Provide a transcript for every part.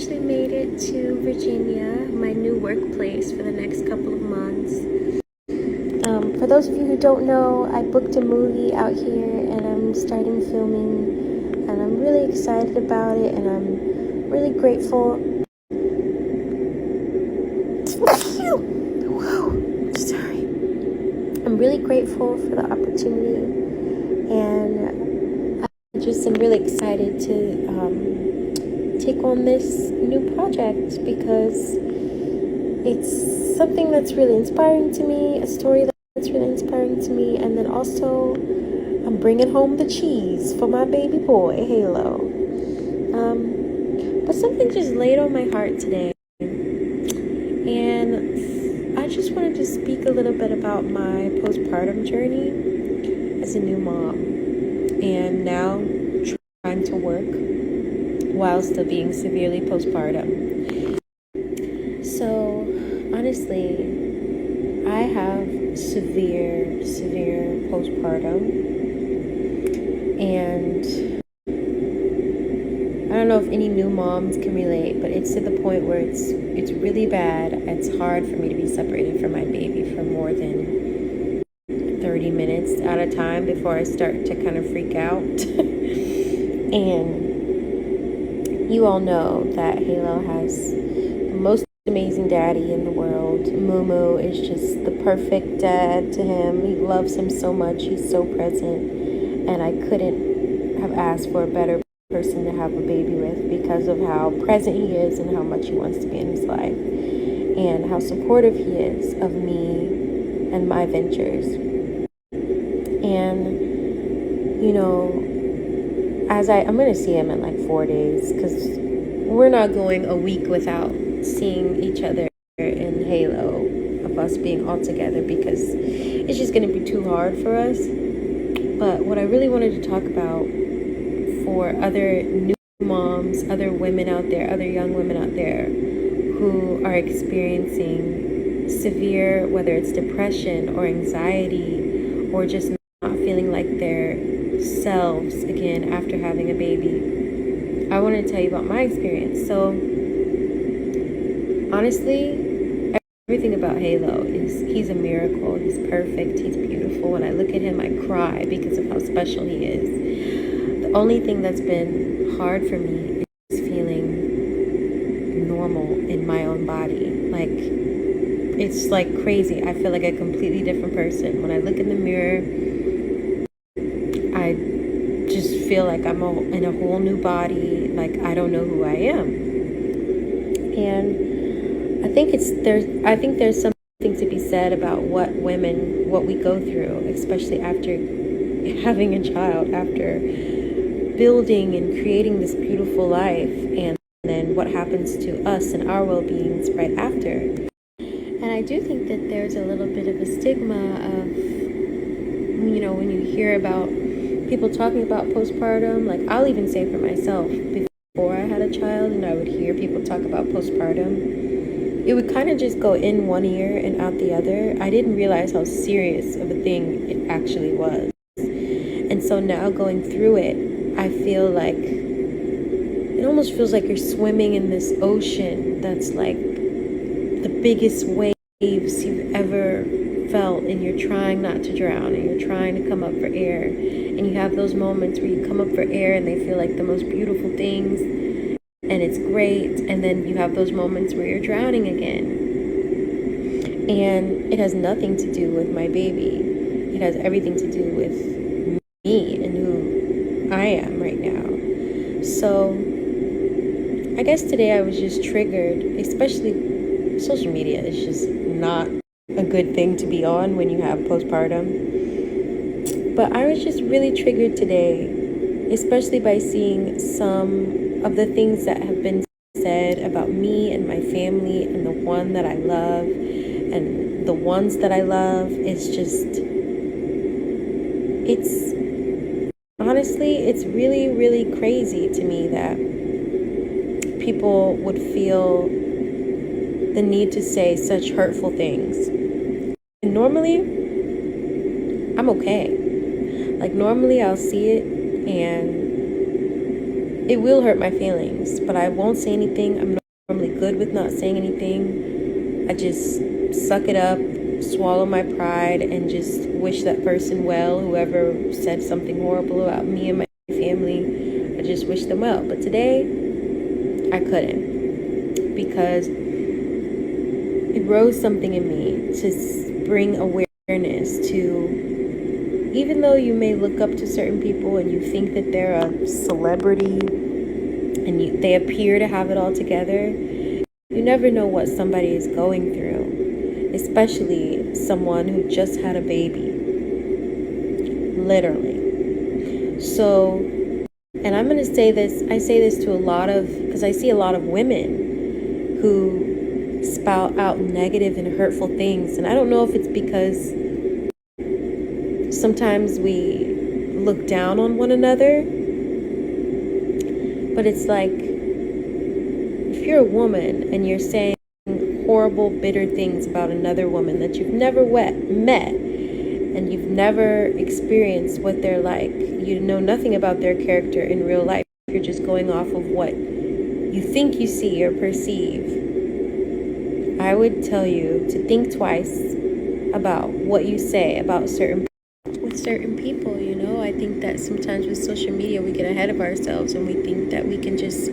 actually made it to Virginia, my new workplace, for the next couple of months. For those of you who don't know, I booked a movie out here and I'm starting filming, and I'm really excited about it, and I'm really grateful. Sorry. I'm really grateful for the opportunity, and I just am really excited to take on this new project because it's something that's really inspiring to me, a story that's really inspiring to me, and then also I'm bringing home the cheese for my baby boy, Halo. But something just laid on my heart today, and I just wanted to speak a little bit about my postpartum journey as a new mom, and now trying to work while still being severely postpartum. So honestly, I have severe postpartum, and I don't know if any new moms can relate, but it's to the point where it's really bad. It's hard for me to be separated from my baby for more than 30 minutes at a time before I start to kind of freak out. And you all know that Halo has the most amazing daddy in the world. Mumu is just the perfect dad to him. He loves him so much. He's so present, and I couldn't have asked for a better person to have a baby with because of how present he is and how much he wants to be in his life and how supportive he is of me and my ventures. And you know, I'm going to see him in like 4 days, because we're not going a week without seeing each other in Halo, of us being all together, because it's just going to be too hard for us. But what I really wanted to talk about for other new moms, other women out there, other young women out there who are experiencing severe, whether it's depression or anxiety or just not feeling like their selves again after having a baby, I want to tell you about my experience. So honestly, everything about Halo is he's a miracle. He's perfect. He's beautiful. When I look at him, I cry because of how special he is. The only thing that's been hard for me is feeling normal in my own body. Like, it's like crazy. I feel like a completely different person. When I look in the mirror, I just feel like I'm in a whole new body. Like, I don't know who I am. And I think there's something to be said about what we go through, especially after having a child, after building and creating this beautiful life, and then what happens to us and our well-beings right after. And I do think that there's a little bit of a stigma of, when you hear about people talking about postpartum, like I'll even say for myself, before I had a child and I would hear people talk about postpartum, it would kind of just go in one ear and out the other. I didn't realize how serious of a thing it actually was. And so now going through it, I feel like it almost feels like you're swimming in this ocean that's like the biggest waves you've ever felt, and you're trying not to drown, and you're trying to come up for air, and you have those moments where you come up for air and they feel like the most beautiful things and it's great, and then you have those moments where you're drowning again. And it has nothing to do with my baby. It has everything to do with me and who I am right now. So I guess today I was just triggered, especially social media is just not a good thing to be on when you have postpartum. But I was just really triggered today, especially by seeing some of the things that have been said about me and my family and the one that I love and the ones that I love. It's really, really crazy to me that people would feel the need to say such hurtful things. And normally, I'm okay. Like, normally I'll see it and it will hurt my feelings, but I won't say anything. I'm normally good with not saying anything. I just suck it up, swallow my pride, and just wish that person well. Whoever said something horrible about me and my family, I just wish them well. But today, I couldn't, because it rose something in me to bring awareness to, even though you may look up to certain people and you think that they're a celebrity and they appear to have it all together, you never know what somebody is going through, especially someone who just had a baby, literally. So, and I'm going to say this, I say this to a lot of, because I see a lot of women who spout out negative and hurtful things. And I don't know if it's because sometimes we look down on one another, but it's like, if you're a woman and you're saying horrible, bitter things about another woman that you've never met, and you've never experienced what they're like, you know nothing about their character in real life, you're just going off of what you think you see or perceive, I would tell you to think twice about what you say about certain people. I think that sometimes with social media we get ahead of ourselves and we think that we can just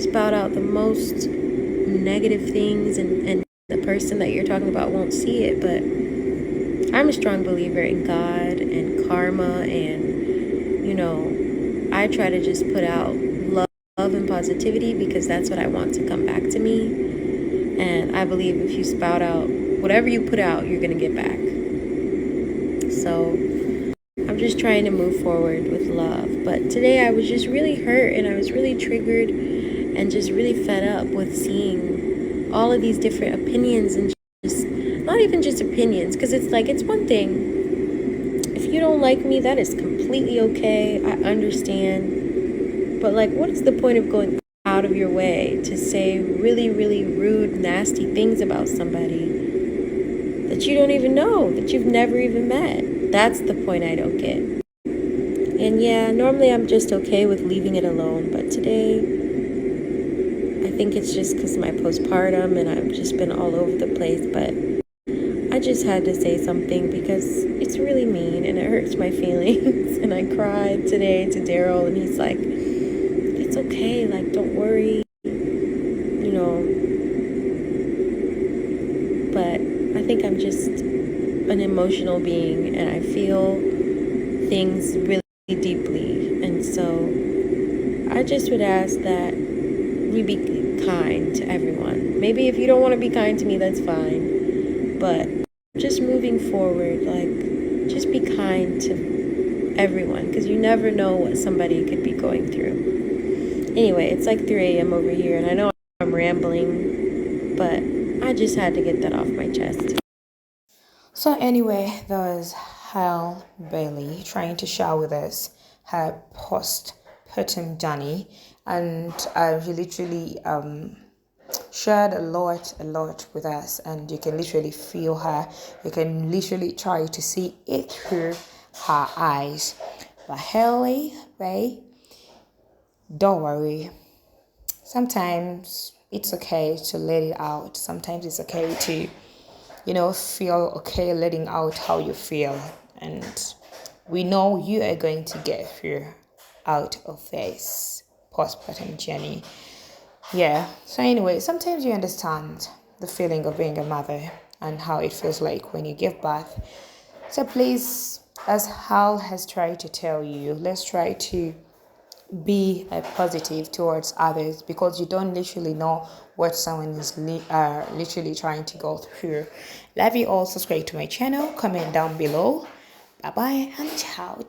spout out the most negative things, and the person that you're talking about won't see it. But I'm a strong believer in God and karma, and I try to just put out love and positivity, because that's what I want to come back to me. And I believe if you spout out whatever you put out, you're going to get back. So I'm just trying to move forward with love. But today I was just really hurt, and I was really triggered and just really fed up with seeing all of these different opinions, and just not even just opinions, because it's like, it's one thing. If you don't like me, that is completely okay. I understand. But like, what is the point of going out of your way to say really, really rude, nasty things about somebody that you don't even know, that you've never even met? That's the point I don't get. And yeah, normally I'm just okay with leaving it alone, but today I think it's just because of my postpartum and I've just been all over the place. But I just had to say something because it's really mean and it hurts my feelings. And I cried today to Daryl, and he's like, it's okay, like, don't worry, But I think I'm just an emotional being, and I feel things really deeply. And so I just would ask that we be kind to everyone. Maybe if you don't want to be kind to me, that's fine. But just moving forward, like, just be kind to everyone, because you never know what somebody could be going through. Anyway, it's like 3 a.m. over here, and I know I'm rambling, but I just had to get that off my chest. So anyway, there was HALLE Bailey trying to share with us her postpartum journey, and she literally shared a lot with us, and you can literally feel her. You can literally try to see it through her eyes. But HALLE, Bae, don't worry. Sometimes it's okay to let it out. Sometimes it's okay to feel okay letting out how you feel. And we know you are going to get through out of this postpartum journey. Yeah. So anyway, sometimes you understand the feeling of being a mother and how it feels like when you give birth. So please, as Hal has tried to tell you, let's try to be positive towards others, because you don't literally know what someone is literally trying to go through. Love you all. Subscribe to my channel, comment down below. Bye bye and ciao.